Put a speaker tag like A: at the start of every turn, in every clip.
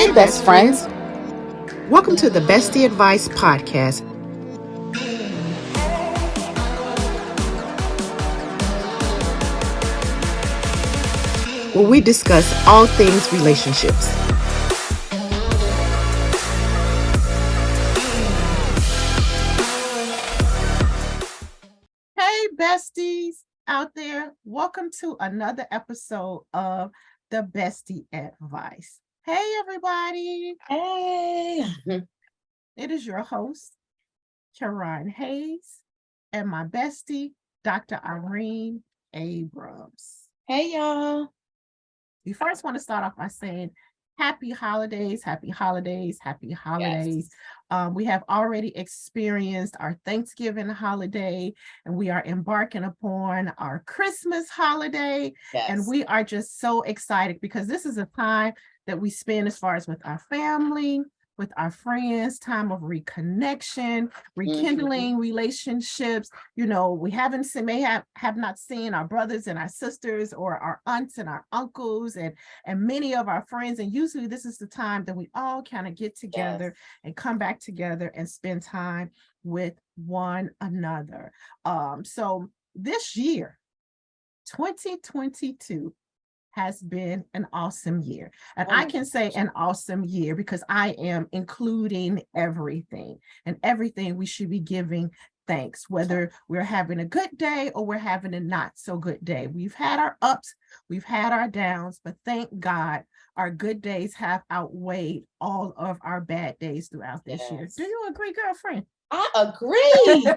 A: Hey, best friends. Welcome to the Bestie Advice Podcast. Where we discuss all things relationships.
B: Hey, besties out there. Welcome to another episode of the Bestie Advice. Hey, everybody.
C: Hey.
B: It is your host, Cherish Hayes, and my bestie, Dr. Irene Abrams.
C: Hey, y'all.
B: We first want to start off by saying happy holidays, happy holidays, happy holidays.
C: Yes.
B: We have already experienced our Thanksgiving holiday, and we are embarking upon our Christmas holiday.
C: Yes.
B: And we are just so excited because this is a time that we spend as far as with our family, with our friends, time of reconnection, rekindling relationships. You know, we haven't seen, may have not seen our brothers and our sisters or our aunts and our uncles and many of our friends. And usually this is the time that we all kind of get together and come back together and spend time with one another. So this year, 2022, has been an awesome year. And I can say an awesome year because I am including everything, and everything we should be giving thanks, whether we're having a good day or we're having a not so good day. We've had our ups, we've had our downs, but thank God our good days have outweighed all of our bad days throughout this year. Do you agree, girlfriend?
C: I agree.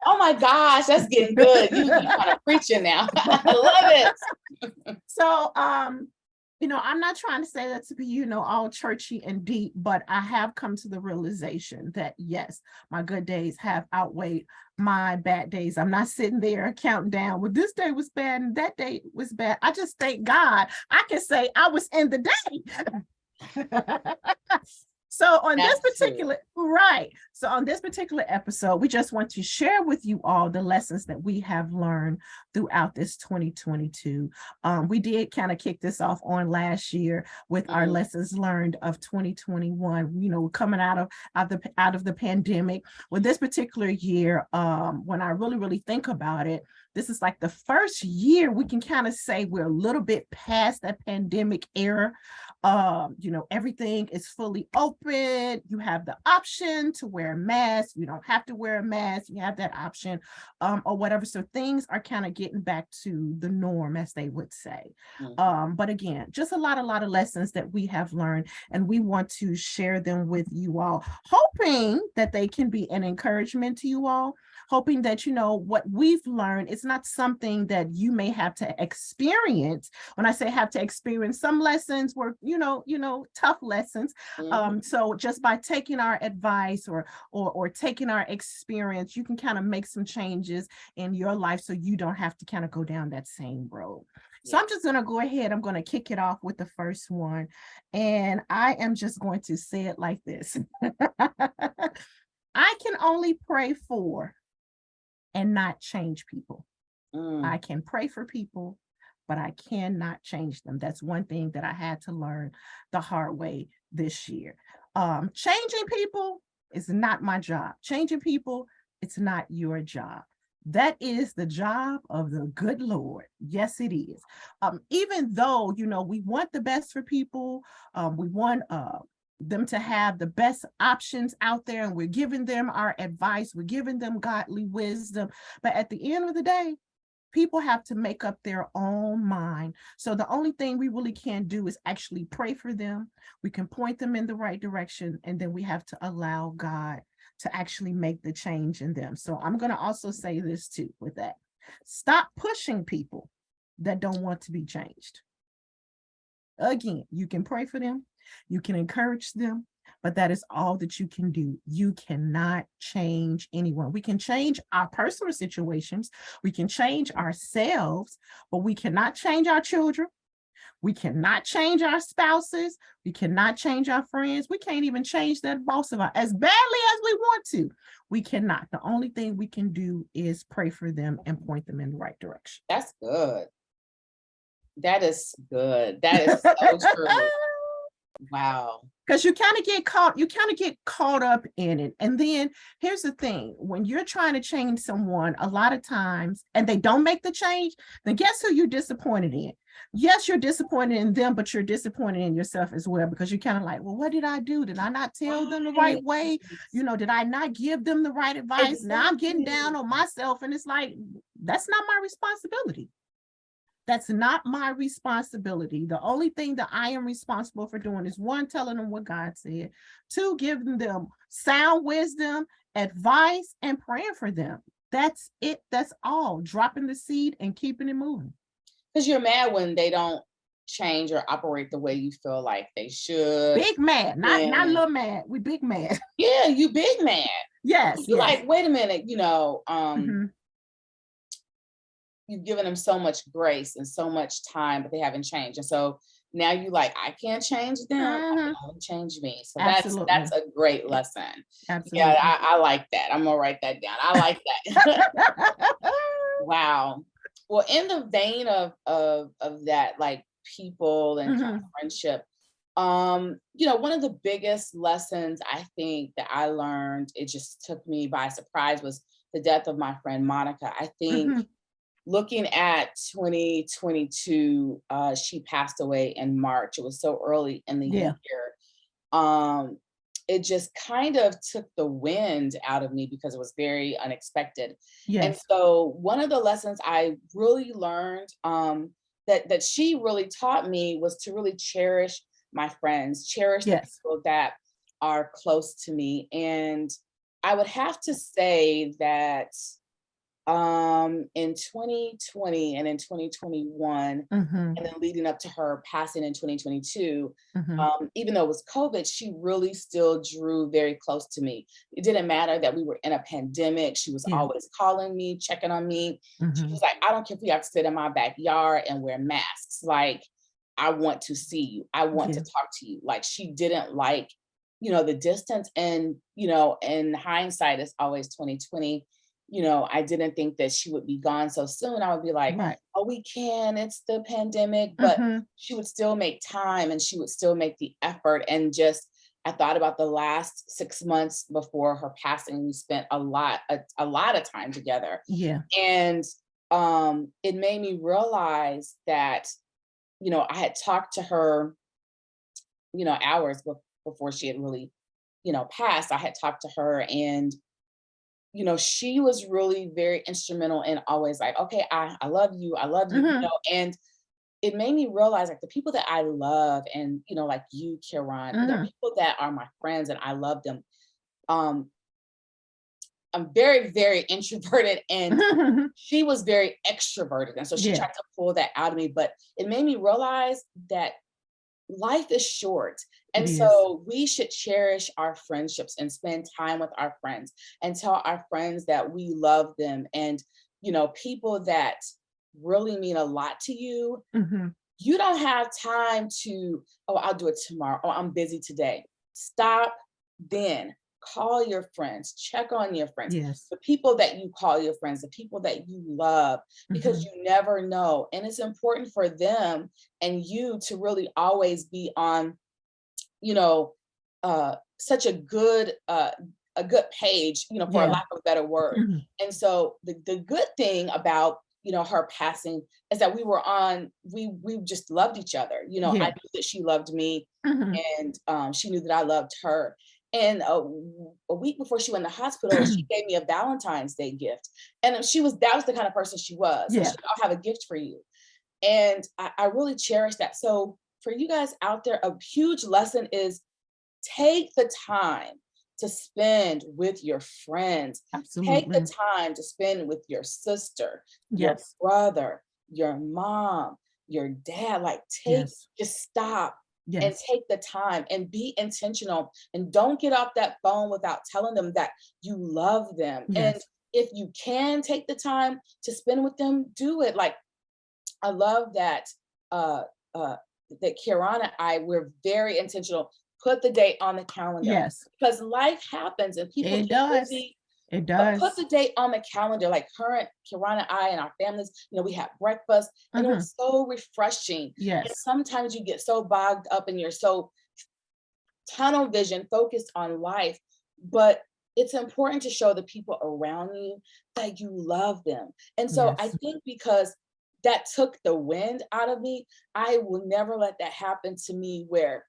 C: Oh my gosh, that's getting good. You kind of preaching now. I love it.
B: So, you know, I'm not trying to say that to be, you know, all churchy and deep, but I have come to the realization that yes, my good days have outweighed my bad days. I'm not sitting there counting down, well, this day was bad and that day was bad. I just thank God I can say I was in the day. So on this particular episode, we just want to share with you all the lessons that we have learned throughout this 2022. We did kind of kick this off on last year with our lessons learned of 2021, you know, coming out of the pandemic. With this particular year, when I really think about it, this is like the first year we can kind of say we're a little bit past that pandemic era. You know, everything is fully open. You have the option to wear a mask. You don't have to wear a mask. You have that option, or whatever. So things are kind of getting back to the norm, as they would say. But again, just a lot of lessons that we have learned, and we want to share them with you all, hoping that they can be an encouragement to you all, hoping that, you know, what we've learned is not something that you may have to experience. When I say have to experience, some lessons were, you know, tough lessons. So just by taking our advice or taking our experience, you can kind of make some changes in your life so you don't have to kind of go down that same road. So I'm just going to go ahead. I'm going to kick it off with the first one. And I am just going to say it like this. I can only pray for and not change people. I can pray for people, but I cannot change them. That's one thing that I had to learn the hard way this year. Changing people is not my job. Changing people, it's not your job. That is the job of the good Lord. Yes, it is. Even though, you know, we want the best for people, we want them to have the best options out there, and we're giving them our advice, we're giving them godly wisdom. But at the end of the day, people have to make up their own mind. So the only thing we really can do is actually pray for them. We can point them in the right direction, and then we have to allow God to actually make the change in them. So I'm going to also say this too with that. Stop pushing people that don't want to be changed. Again, you can pray for them, you can encourage them, but that is all that you can do. You cannot change anyone. We can change our personal situations, we can change ourselves, but we cannot change our children. We cannot change our spouses. We cannot change our friends. We can't even change that boss of ours as badly as we want to. We cannot. The only thing we can do is pray for them and point them in the right direction.
C: That's good. That is good. That is so true. Wow.
B: Because you kind of get caught up in it. And then here's the thing, when you're trying to change someone, a lot of times, and they don't make the change, then guess who you're disappointed in? Yes, you're disappointed in them, but you're disappointed in yourself as well, because you're kind of like, well, what did I do? Did I not tell them the right way? You know, did I not give them the right advice?
C: Exactly.
B: Now I'm getting down on myself, and it's like, that's not my responsibility. That's not my responsibility. The only thing that I am responsible for doing is, one, telling them what God said, two, giving them sound wisdom, advice, and praying for them. That's it. That's all. Dropping the seed and keeping it moving.
C: Because you're mad when they don't change or operate the way you feel like they should.
B: Big mad, not little mad. We big mad.
C: Yeah, you big mad.
B: Yes.
C: You're
B: yes.
C: like, wait a minute, you've given them so much grace and so much time, but they haven't changed. And so now you like, I can't change them. They haven't changed me. So that's a great lesson.
B: Absolutely.
C: Yeah, I like that. I'm gonna write that down. I like that. Wow. Well, in the vein of that, like people and kind of friendship, one of the biggest lessons I think that I learned, it just took me by surprise, was the death of my friend Monica. I think looking at 2022, she passed away in March. It was so early in the year. It just kind of took the wind out of me because it was very unexpected.
B: Yes.
C: And so one of the lessons I really learned, that she really taught me, was to really cherish my friends, cherish the people that are close to me. And I would have to say that in 2020 and in 2021, and then leading up to her passing in 2022, even though it was COVID, she really still drew very close to me. It didn't matter that we were in a pandemic. She was always calling me, checking on me. She was like, I don't care if we have to sit in my backyard and wear masks. Like, I want to see you. I want to talk to you. Like, she didn't like, the distance. And, in hindsight, it's always 2020. I didn't think that she would be gone so soon. I would be like, oh, we can, it's the pandemic, but she would still make time and she would still make the effort. And just, I thought about the last 6 months before her passing. We spent a lot of time together.
B: Yeah.
C: And it made me realize that, I had talked to her, hours before she had really, passed. I had talked to her, and she was really very instrumental in always like, okay, I love you. I love you, and it made me realize, like, the people that I love, and, like you, Kieran, people that are my friends and I love them. I'm very, very introverted, and she was very extroverted. And so she tried to pull that out of me, but it made me realize that life is short. And so we should cherish our friendships and spend time with our friends and tell our friends that we love them. And, people that really mean a lot to you, you don't have time to, oh, I'll do it tomorrow. Oh, I'm busy today. Stop then. Call your friends, check on your friends, the people that you call your friends, the people that you love, because you never know. And it's important for them and you to really always be on, such a good page, for a lack of a better word. And so the good thing about, her passing is that we just loved each other. I knew that she loved me, and she knew that I loved her. And a week before she went to the hospital, she gave me a Valentine's Day gift. And that was the kind of person she was. So she said, I'll have a gift for you. And I really cherish that. So for you guys out there, a huge lesson is take the time to spend with your friends.
B: Absolutely.
C: Take the time to spend with your sister, your brother, your mom, your dad. Like, just stop. And take the time and be intentional, and don't get off that phone without telling them that you love them. And if you can take the time to spend with them, do it. Like, I love that that Kieran and I, we're very intentional. Put the date on the calendar. Because life happens and people get busy.
B: It does.
C: But put the date on the calendar. Like Kieran and I and our families, we had breakfast, and it was so refreshing.
B: Yes.
C: And sometimes you get so bogged up and you're so tunnel vision, focused on life. But it's important to show the people around you that you love them. And so I think because that took the wind out of me, I will never let that happen to me where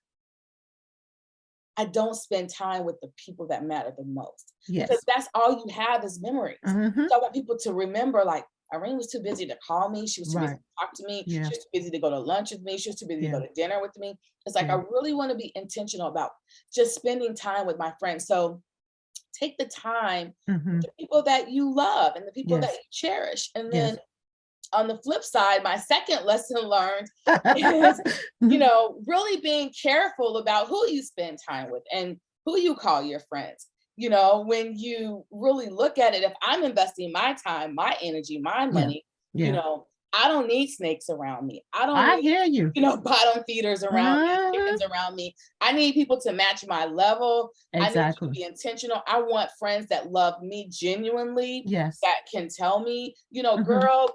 C: I don't spend time with the people that matter the most. Because that's all you have is memories. So I want people to remember, like, Irene was too busy to call me. She was too busy to talk to me. She was too busy to go to lunch with me. She was too busy to go to dinner with me. It's like, I really want to be intentional about just spending time with my friends. So take the time with the people that you love and the people that you cherish. And then on the flip side, my second lesson learned is, really being careful about who you spend time with and who you call your friends. When you really look at it, if I'm investing my time, my energy, my money, I don't need snakes around me. I need,
B: hear you.
C: Bottom feeders around me, chickens around me. I need people to match my level.
B: Exactly.
C: I need to be intentional. I want friends that love me genuinely. That can tell me, girl,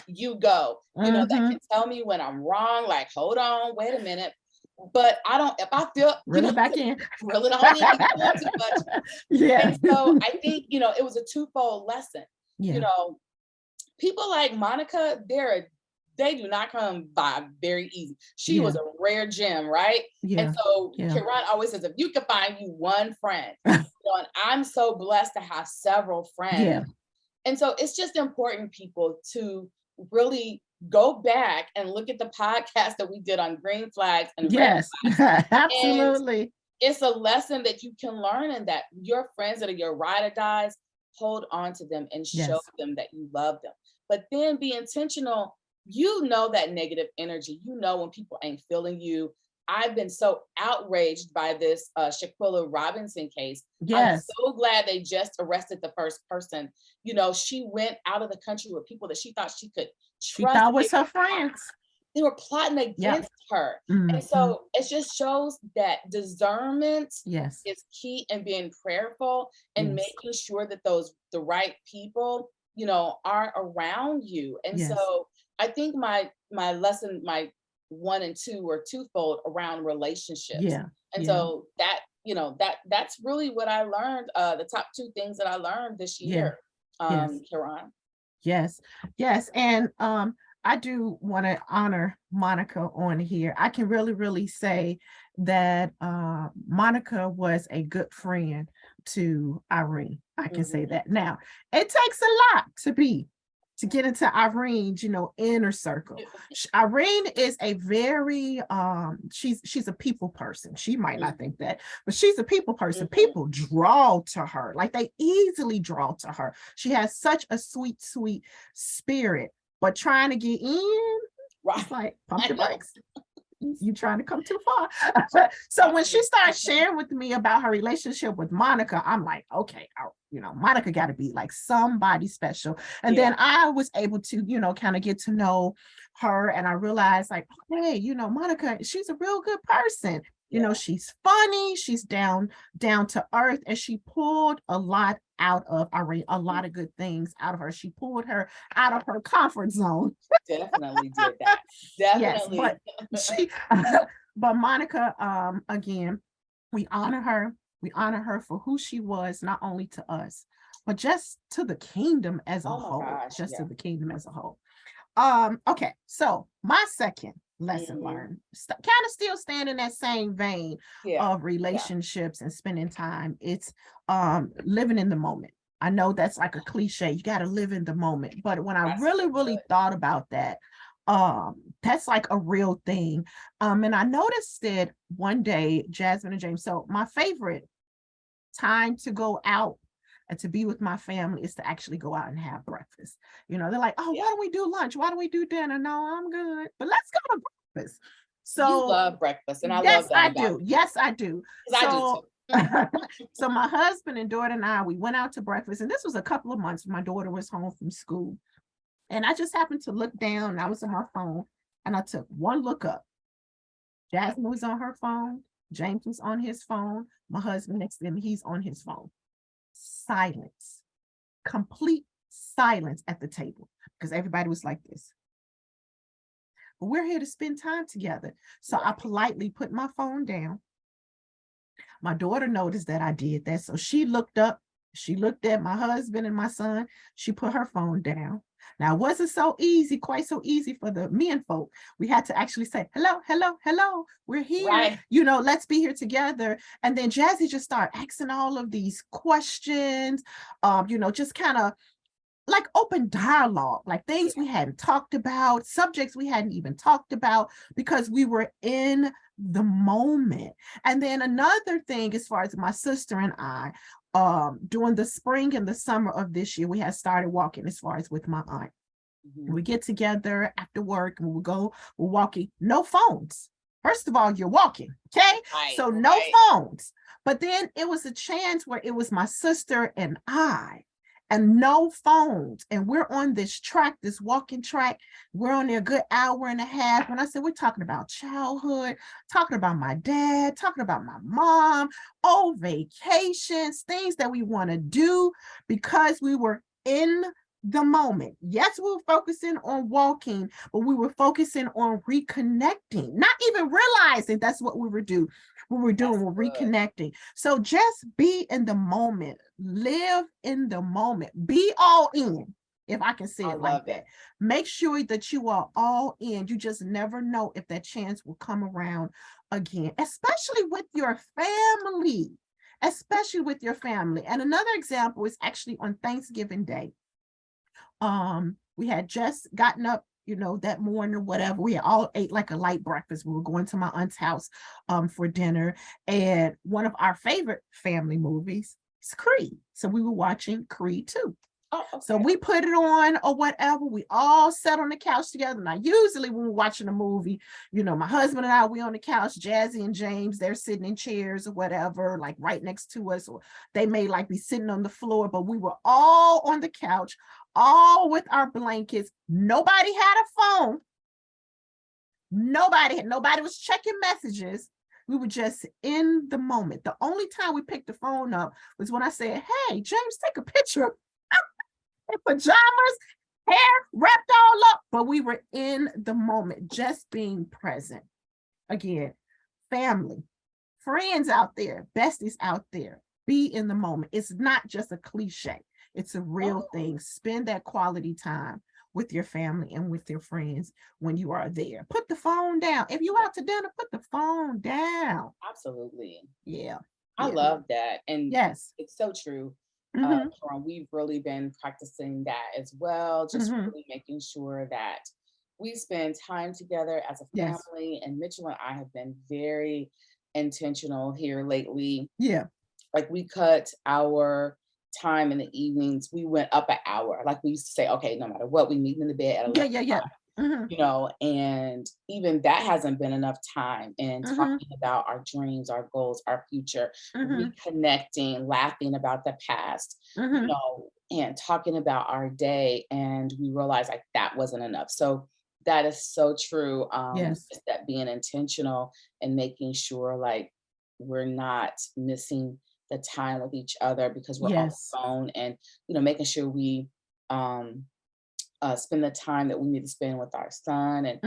C: you go. That can tell me when I'm wrong. Like, hold on, wait a minute. But I don't, if I feel,
B: reel it back in,
C: really don't need to be doing too much. And so I think, it was a twofold lesson. People like Monica, they do not come by very easy. She was a rare gem, right? And so Kiran always says, if you could find you one friend, and I'm so blessed to have several friends. And so it's just important, people, to really go back and look at the podcast that we did on green flags and red flags.
B: Absolutely.
C: And it's a lesson that you can learn, and that your friends that are your ride or dies, hold on to them and show them that you love them. But then be intentional. That negative energy, when people ain't feeling you. I've been so outraged by this Shaquilla Robinson case. I'm so glad they just arrested the first person. She went out of the country with people that she thought she could trust.
B: She thought was her friends.
C: They were plotting against her. And so it just shows that discernment is key, and being prayerful and making sure that the right people, are around you. And so I think my lesson, my 1 and 2 were twofold around relationships. And so that's really what I learned. The top 2 things that I learned this year, Kiran.
B: Yes. And I do want to honor Monica on here. I can really say that Monica was a good friend to Irene. I can say that. Now, it takes a lot to get into Irene's, inner circle. Irene is a very, she's a people person. She might not think that, but she's a people person. People draw to her, like they easily draw to her. She has such a sweet spirit, but trying to get in, it's like, pump your brakes. You trying to come too far. So when she started sharing with me about her relationship with Monica, I'm like, okay, Monica got to be like somebody special. And then I was able to, kind of get to know her, and I realized, like, hey, Monica, she's a real good person. She's funny, she's down to earth, and she pulled a lot out of Irene, a lot of good things out of her. She pulled her out of her comfort zone.
C: Definitely did that. Definitely.
B: Yes, but Monica, again, we honor her. We honor her for who she was, not only to us, but just to the kingdom as a whole. To the kingdom as a whole. Okay, so my second lesson learned, kind of still staying in that same vein of relationships and spending time. It's living in the moment. I know that's like a cliche. You got to live in the moment. But when I really thought about that, that's like a real thing. And I noticed it one day, Jasmine and James. So my favorite time to go out and to be with my family is to actually go out and have breakfast. They're like, oh, why don't we do lunch? Why don't we do dinner? No, I'm good. But let's go to breakfast. So
C: you love breakfast, and I love that.
B: I do. Yes, I do.
C: I do too.
B: So my husband and daughter and I, we went out to breakfast, and this was a couple of months when my daughter was home from school. And I just happened to look down, and I was on my phone, and I took one look up. Jasmine was on her phone. James was on his phone. My husband next to him, he's on his phone. Silence, complete silence at the table, because everybody was like this. But we're here to spend time together. So I politely put my phone down. My daughter noticed that I did that. So she looked up, she looked at my husband and my son. She put her phone down. Now, it wasn't quite so easy for the men folk. We had to actually say, hello, hello, hello, we're here.
C: Right.
B: Let's be here together. And then Jazzy just started asking all of these questions, just kind of like open dialogue, like things we hadn't talked about, subjects we hadn't even talked about, because we were in the moment. And then another thing, as far as my sister and I, during the spring and the summer of this year, we had started walking, as far as with my aunt. We get together after work and we're walking, no phones. First of all, you're walking, okay?
C: Right,
B: so no phones. But then it was a chance where it was my sister and I, and no phones. And we're on this track, this walking track. We're on there a good hour and a half. And I said, we're talking about childhood, talking about my dad, talking about my mom, vacations, things that we want to do, because we were in the moment. Yes, we were focusing on walking, but we were focusing on reconnecting, not even realizing that's what we were doing. We're reconnecting. So just be in the moment, live in the moment, be all in, if I can say it like that. Make sure that you are all in. You just never know if that chance will come around again, especially with your family. And another example is actually on Thanksgiving Day. We had just gotten up, that morning or whatever. We had all ate like a light breakfast. We were going to my aunt's house for dinner. And one of our favorite family movies is Creed. So we were watching Creed 2.
C: Oh, okay.
B: So we put it on or whatever. We all sat on the couch together. Now, usually when we're watching a movie, my husband and I, we on the couch, Jazzy and James, they're sitting in chairs or whatever, like right next to us, or they may like be sitting on the floor, but we were all on the couch, all with our blankets. Nobody had a phone. Nobody was checking messages. We were just in the moment. The only time we picked the phone up was when I said, hey, James, take a picture in pajamas, hair wrapped all up, but we were in the moment, just being present. Again, family, friends out there, besties out there, be in the moment. It's not just a cliche. It's a real thing. Spend that quality time with your family and with your friends when you are there. Put the phone down. If you're out to dinner, put the phone down.
C: Absolutely.
B: Yeah.
C: I love that. And
B: yes,
C: it's so true.
B: Mm-hmm.
C: We've really been practicing that as well, just really making sure that we spend time together as a family. And Mitchell and I have been very intentional here lately.
B: Yeah.
C: Like we cut our time in the evenings. We went up an hour. Like we used to say, okay, no matter what, we meet in the bed at 11 o'clock. And even that hasn't been enough time. And talking about our dreams, our goals, our future, reconnecting, laughing about the past, and talking about our day. And we realized like that wasn't enough. So that is so true. Just that being intentional and making sure like we're not missing the time with each other because we're on the phone, and making sure we spend the time that we need to spend with our son, and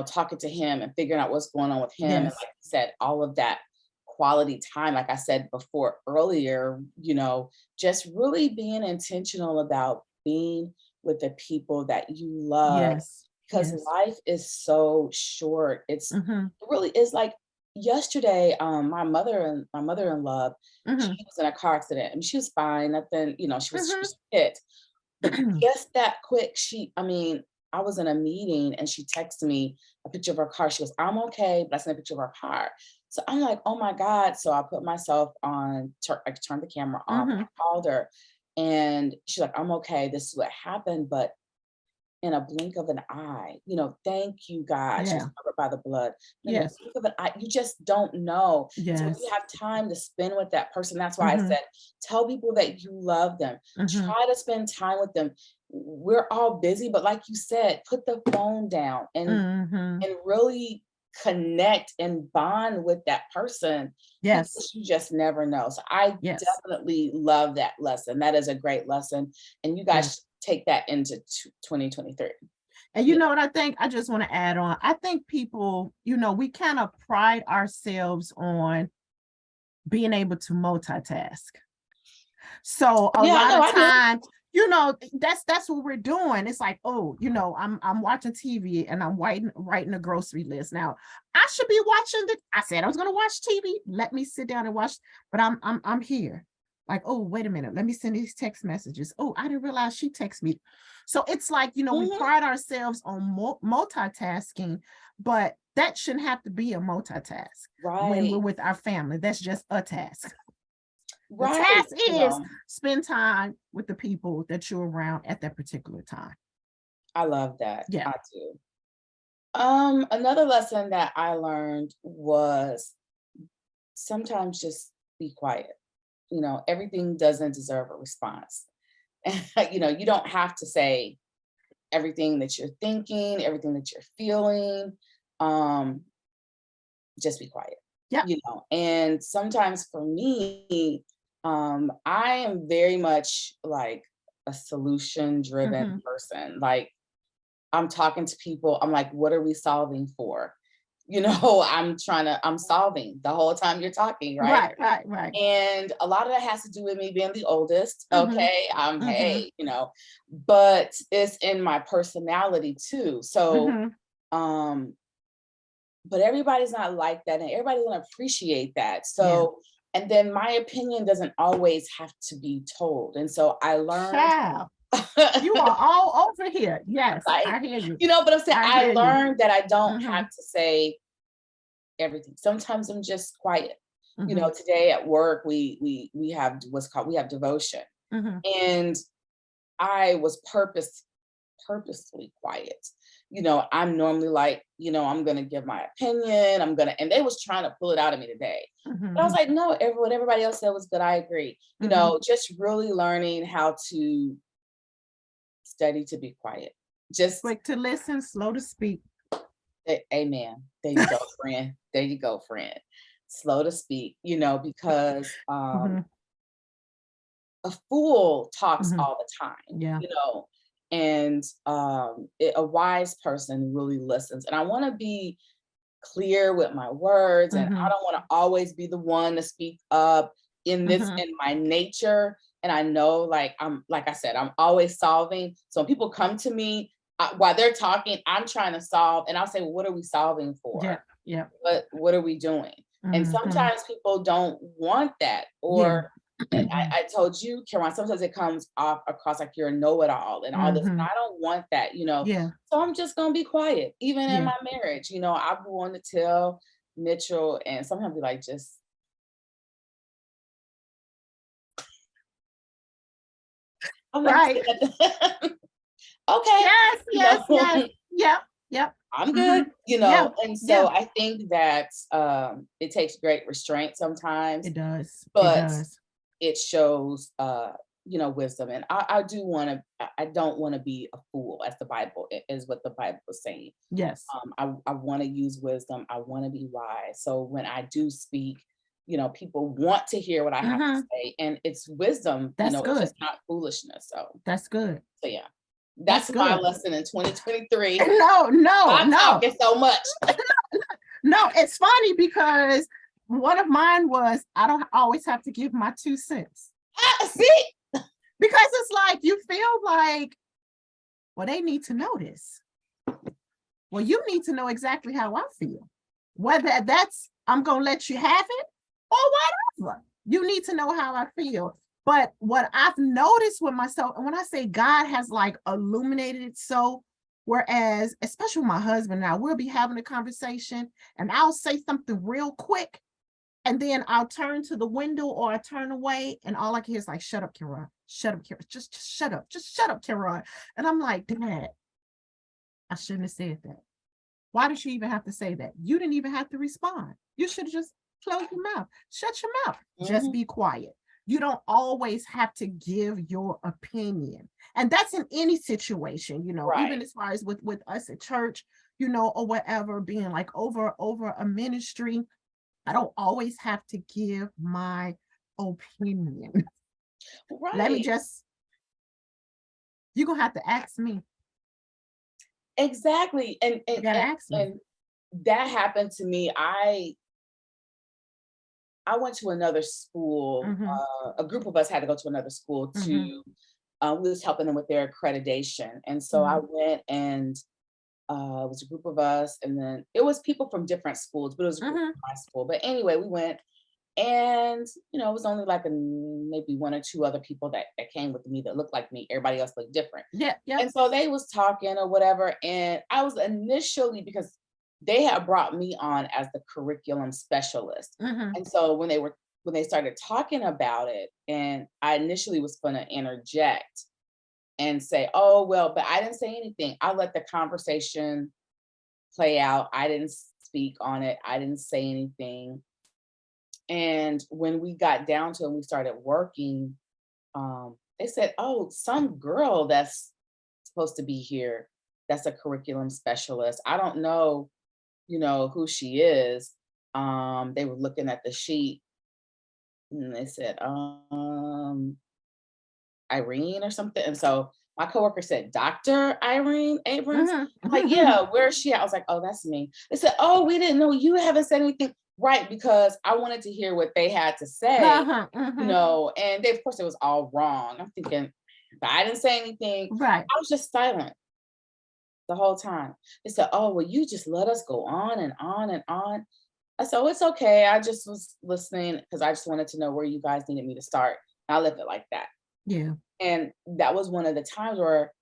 C: talking to him and figuring out what's going on with him. And like I said, all of that quality time, like I said before earlier, just really being intentional about being with the people that you love, because life is so short. It really is. Like yesterday, my mother-in-law, she was in a car accident and she was fine, nothing, she was hit. But just that quick, I was in a meeting and she texted me a picture of her car. She goes, I'm okay, but I sent a picture of her car. So I'm like, oh my God. So I put myself on, I turned the camera off, I called her, and she's like, I'm okay, this is what happened. But in a blink of an eye, thank you, God. She was covered by the blood. In a blink of an eye, you just don't know. So if you have time to spend with that person, that's why I said, tell people that you love them. Try to spend time with them. We're all busy, but like you said, put the phone down and really connect and bond with that person. Because you just never know. So I definitely love that lesson. That is a great lesson. And you guys take that into 2023.
B: And you know what I think? I just want to add on. I think people, we kind of pride ourselves on being able to multitask. So a lot of times, that's what we're doing. It's like, oh, I'm watching TV and I'm writing a grocery list. Now, I should be watching I said I was going to watch TV. Let me sit down and watch, but I'm here. Like, oh, wait a minute. Let me send these text messages. Oh, I didn't realize she texted me. So it's like, we pride ourselves on multitasking, but that shouldn't have to be a multitask.
C: Right.
B: When we're with our family. That's just a task.
C: Right.
B: The task is spend time with the people that you're around at that particular time.
C: I love that.
B: Yeah.
C: I do. Another lesson that I learned was sometimes just be quiet. Everything doesn't deserve a response. You don't have to say everything that you're thinking, everything that you're feeling. Just be quiet.
B: Yeah.
C: And sometimes for me, I am very much like a solution-driven person. Like, I'm talking to people, I'm like, what are we solving for? I'm solving the whole time you're talking, right?
B: Right.
C: And a lot of that has to do with me being the oldest. Okay. Hey, but it's in my personality too. So, but everybody's not like that, and everybody doesn't appreciate that. So, and then my opinion doesn't always have to be told. And so I learned.
B: Child, you are all over here. Yes, right? I hear you.
C: But I'm saying I learned that I don't have to say everything. Sometimes I'm just quiet. Today at work we have we have devotion, and I was purposefully quiet. I'm normally like, I'm going to give my opinion. And they was trying to pull it out of me today. But I was like, no, what everybody else said was good. I agree. Just really learning how to study to be quiet. Just
B: quick to listen, slow to speak.
C: Amen. There you go, friend. There you go, friend. Slow to speak, because a fool talks all the time.
B: Yeah.
C: And a wise person really listens. And I want to be clear with my words, and I don't want to always be the one to speak up in my nature. And I know, like I said, I'm always solving. So when people come to me while they're talking, I'm trying to solve, and I'll say, well, what are we solving for?
B: Yeah.
C: What are we doing? And sometimes people don't want that, or I told you, Caroline, sometimes it comes off across like you're a know-it-all and all this. And I don't want that,
B: Yeah.
C: So I'm just gonna be quiet, even in my marriage. I want to tell Mitchell, and sometimes be like, just I'm
B: right.
C: Okay.
B: Yes. Yep.
C: I'm good, and so I think that it takes great restraint sometimes.
B: It does.
C: But it shows wisdom. And I don't want to be a fool, as the Bible is what the Bible is saying.
B: Yes.
C: I want to use wisdom. I want to be wise. So when I do speak, people want to hear what I have to say, and it's wisdom.
B: That's good.
C: It's just not foolishness. So
B: that's good.
C: So yeah. That's my lesson in 2023.
B: No.
C: I'm talking so much.
B: No, it's funny because one of mine was, I don't always have to give my 2 cents.
C: See?
B: Because it's like, you feel like, well, they need to know this. Well, you need to know exactly how I feel. Whether that's, I'm going to let you have it or whatever. You need to know how I feel. But what I've noticed with myself, and when I say God has like illuminated it, so whereas, especially with my husband now, we'll be having a conversation and I'll say something real quick, and then I'll turn to the window or I turn away, and all I can hear is like, shut up, Kira. Shut up, Kira. Just shut up. Just shut up, Kira. And I'm like, Dad, I shouldn't have said that. Why did you even have to say that? You didn't even have to respond. You should have just closed your mouth. Shut your mouth. Just be quiet. You don't always have to give your opinion. And that's in any situation, even as far as with us at church, or whatever, being like over a ministry. I don't always have to give my opinion. Right. Let me you're going to have to ask me.
C: Exactly. And
B: you gotta ask me.
C: And that happened to me. I I went to another school. A group of us had to go to another school to, we was helping them with their accreditation. And so I went, and it was a group of us, and then it was people from different schools, but it was a group from my school. But anyway, we went, and it was only like maybe one or two other people that came with me that looked like me. Everybody else looked different.
B: Yeah.
C: And so they was talking or whatever, and I was initially, because they had brought me on as the curriculum specialist. And so when they started talking about it, and I initially was going to interject and say, oh, well, but I didn't say anything. I let the conversation play out. I didn't speak on it. I didn't say anything. And when we got down to it and we started working, they said, oh, some girl that's supposed to be here, that's a curriculum specialist. I don't know, who she is. They were looking at the sheet, and they said, Irene or something. And so my coworker said, Dr. Irene Abrams. I'm like, yeah, where is she at? I was like, oh, that's me. They said, oh, we didn't know you haven't said anything. Right, because I wanted to hear what they had to say, and they, of course, it was all wrong. I'm thinking, but I didn't say anything.
B: Right.
C: I was just silent the whole time. They said, oh, well, you just let us go on and on and on. I said, oh, it's okay. I just was listening because I just wanted to know where you guys needed me to start. I left it like that.
B: Yeah.
C: And that was one of the times where,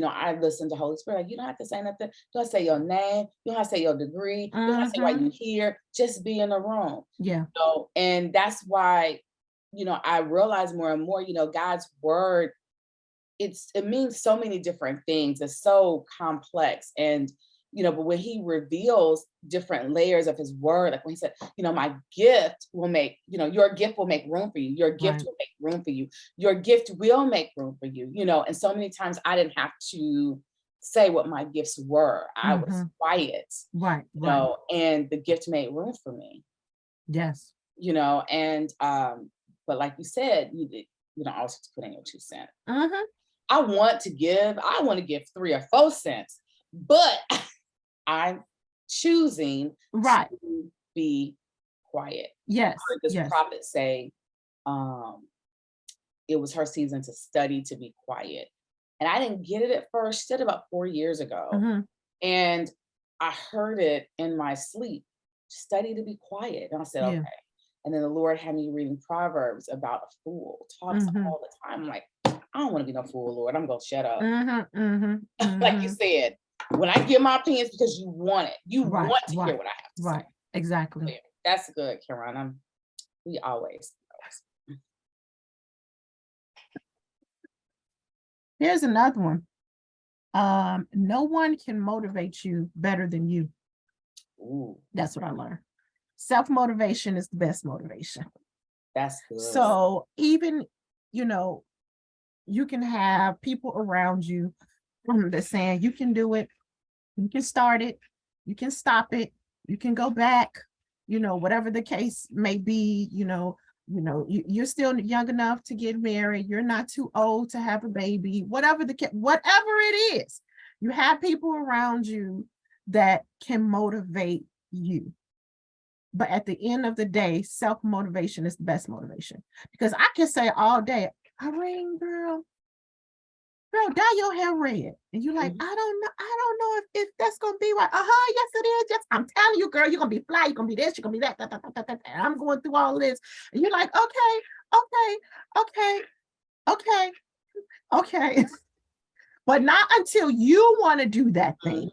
C: I listened to Holy Spirit. Like, you don't have to say nothing. You don't have to say your name. You don't have to say your degree. You don't have to say why you're here. Just be in the room.
B: Yeah.
C: And that's why, I realized more and more, God's word, it means so many different things. It's so complex. And, but when he reveals different layers of his word, like when he said, my gift will make, your gift will make room for you. Your gift will make room for you. Your gift will make room for you, and so many times I didn't have to say what my gifts were. I was quiet,
B: right.
C: And the gift made room for me.
B: Yes.
C: And, but like you said, you don't always have to put in your 2 cents. I want to give 3 or 4 cents, but I'm choosing to be quiet.
B: Yes.
C: I heard this prophet say, it was her season to study to be quiet. And I didn't get it at first. She said about 4 years ago. And I heard it in my sleep, study to be quiet. And I said, okay. And then the Lord had me reading Proverbs about a fool, talks all the time. I'm like, I don't want to be no fool, Lord. I'm going to shut up. Like you said, when I give my opinions, because you want it. You want to hear what I have to say.
B: Right. Exactly.
C: So, that's good, Karen. We always.
B: Here's another one. No one can motivate you better than you.
C: Ooh.
B: That's what I learned. Self-motivation is the best motivation.
C: That's good.
B: So even, you can have people around you that's saying you can do it, you can start it, you can stop it, you can go back, whatever the case may be, you're still young enough to get married, you're not too old to have a baby, whatever it is, you have people around you that can motivate you. But at the end of the day, self-motivation is the best motivation, because I can say all day, Irene, girl, dye your hair red. And you're like, I don't know if that's going to be right. Yes, it is. Yes, I'm telling you, girl, you're going to be fly. You're going to be this, you're going to be that. And I'm going through all of this. And you're like, okay. But not until you want to do that thing.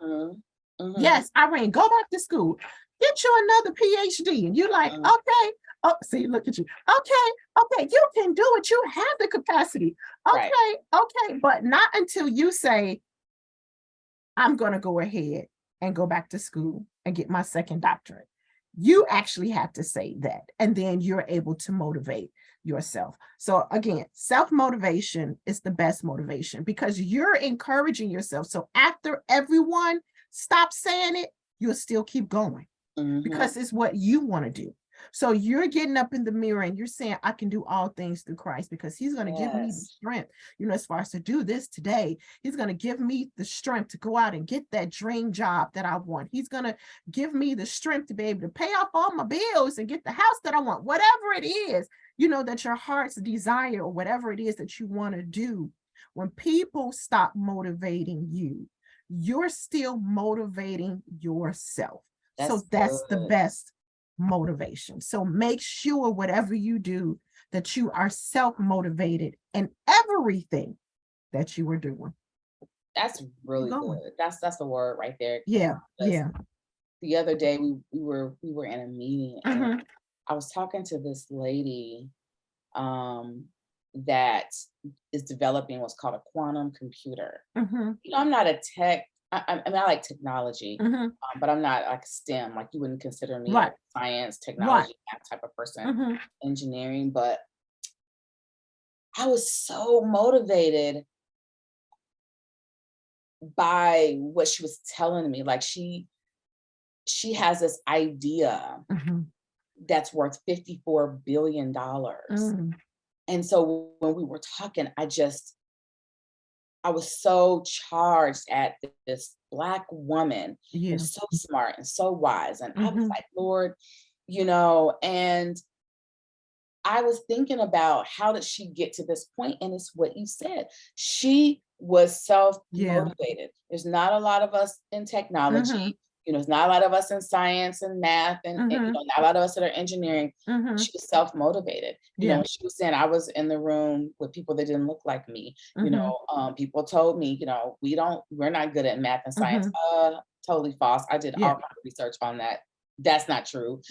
B: Yes, Irene, go back to school. Get you another PhD. And you're like, okay. Oh, see, look at you. Okay, you can do it. You have the capacity. Okay. But not until you say, I'm going to go ahead and go back to school and get my second doctorate. You actually have to say that. And then you're able to motivate yourself. So again, self-motivation is the best motivation, because you're encouraging yourself. So after everyone stops saying it, you'll still keep going, because it's what you want to do. So you're getting up in the mirror and you're saying, I can do all things through Christ, because he's going to give me the strength, as far as to do this today. He's going to give me the strength to go out and get that dream job that I want. He's going to give me the strength to be able to pay off all my bills and get the house that I want, whatever it is, that your heart's desire, or whatever it is that you want to do. When people stop motivating you, you're still motivating yourself. So that's the best motivation. So make sure whatever you do, that you are self-motivated in everything that you are doing.
C: That's really good. That's the word right there.
B: Yeah. Yeah.
C: The other day we were in a meeting, and I was talking to this lady that is developing what's called a quantum computer. I'm not a tech. I mean, I like technology, but I'm not like STEM. Like, you wouldn't consider me like science, technology, that type of person, engineering. But I was so motivated by what she was telling me. Like, she has this idea that's worth $54 billion. And so when we were talking, I was so charged at this Black woman, who's so smart and so wise. And I was like, Lord, and I was thinking about, how did she get to this point? And it's what you said. She was self-motivated. There's not a lot of us in technology. There's not a lot of us in science and math, and not a lot of us that are engineering. She was self-motivated. When she was saying, I was in the room with people that didn't look like me. People told me, we're not good at math and science. Totally false. I did all kinds of research on that. That's not true.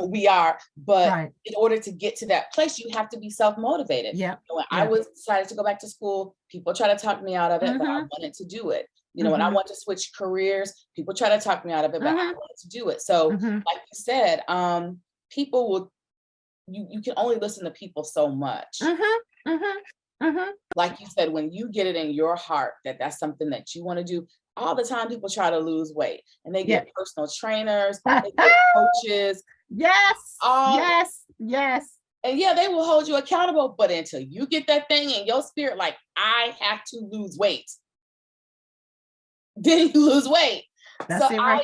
C: We are, but in order to get to that place, you have to be self-motivated. When I decided to go back to school, people try to talk me out of it, but I wanted to do it. When I want to switch careers, people try to talk me out of it, but I wanted to do it. So like you said, people will, you can only listen to people so much. Like you said, when you get it in your heart that that's something that you want to do, all the time people try to lose weight, and they get personal trainers, they get coaches.
B: Yes.
C: And they will hold you accountable, but until you get that thing in your spirit, like, I have to lose weight, then you lose weight. That's so I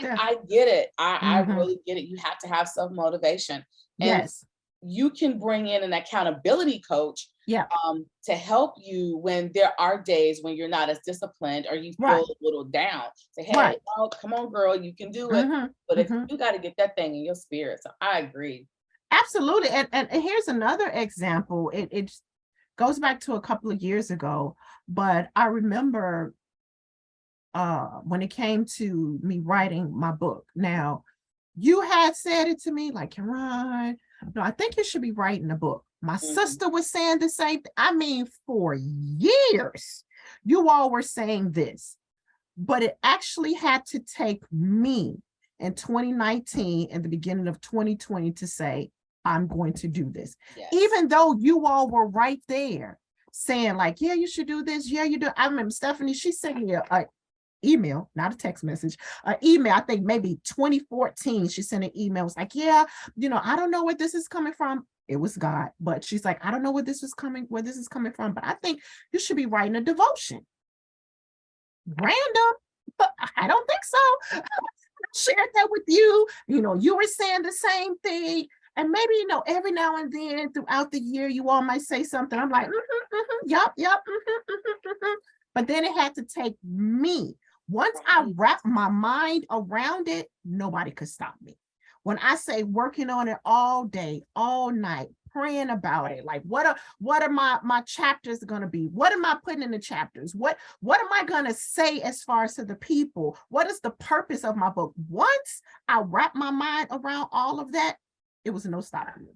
C: get it. I really get it. You have to have self-motivation. And you can bring in an accountability coach to help you when there are days when you're not as disciplined, or you feel a little down. Say, hey, come on, girl, you can do it. But if you got to get that thing in your spirit. So I agree.
B: Absolutely. And here's another example. It goes back to a couple of years ago, but I remember when it came to me writing my book. Now, you had said it to me, like, Karan, no, I think you should be writing a book. My sister was saying the same thing. I mean, for years, you all were saying this, but it actually had to take me in 2019 and the beginning of 2020 to say, I'm going to do this. Even though you all were right there saying, like, yeah, you should do this. Yeah, you do. I remember Stephanie, she sent me a email, not a text message, an email. I think maybe 2014, she sent an email. It was like, yeah, I don't know where this is coming from. It was God, but she's like, I don't know where this is coming from, but I think you should be writing a devotion. Random, but I don't think so. I shared that with you. You were saying the same thing. And maybe, every now and then throughout the year, you all might say something. I'm like, yep. But then it had to take me. Once I wrapped my mind around it, nobody could stop me. When I say working on it all day, all night, praying about it, like what are my chapters going to be? What am I putting in the chapters? What am I going to say as far as to the people? What is the purpose of my book? Once I wrap my mind around all of that, it was no stopping me.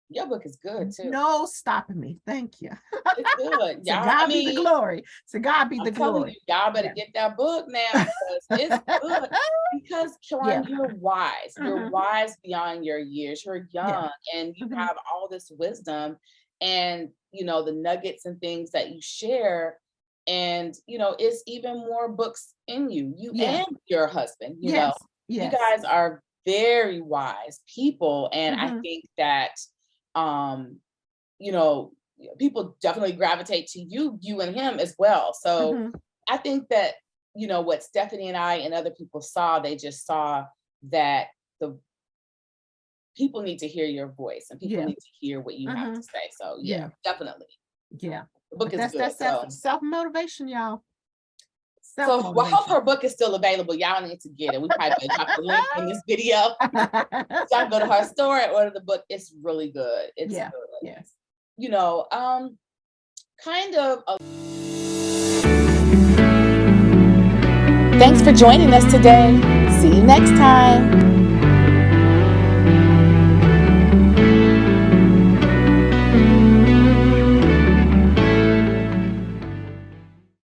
C: Your book is good too.
B: No stopping me. Thank you.
C: It's good.
B: To God be the glory. To God be the glory.
C: Y'all better get that book now, because it's good. Because Karan, you're wise. You're wise beyond your years. You're young, and you have all this wisdom, and the nuggets and things that you share. And it's even more books in you. You and your husband. You guys are very wise people. And I think that, you know, people definitely gravitate to you and him as well. So I think that, you know, what Stephanie and I and other people saw, they just saw that the people need to hear your voice and people need to hear what you have to say. So definitely.
B: Yeah.
C: The book is good.
B: That's self-motivation, y'all.
C: So I hope her book is still available. Y'all need to get it. We probably could drop the link in this video. So I can go to her store and order the book. It's really good. It's good.
B: Yes.
C: You know, kind of.
A: Thanks for joining us today. See you next time.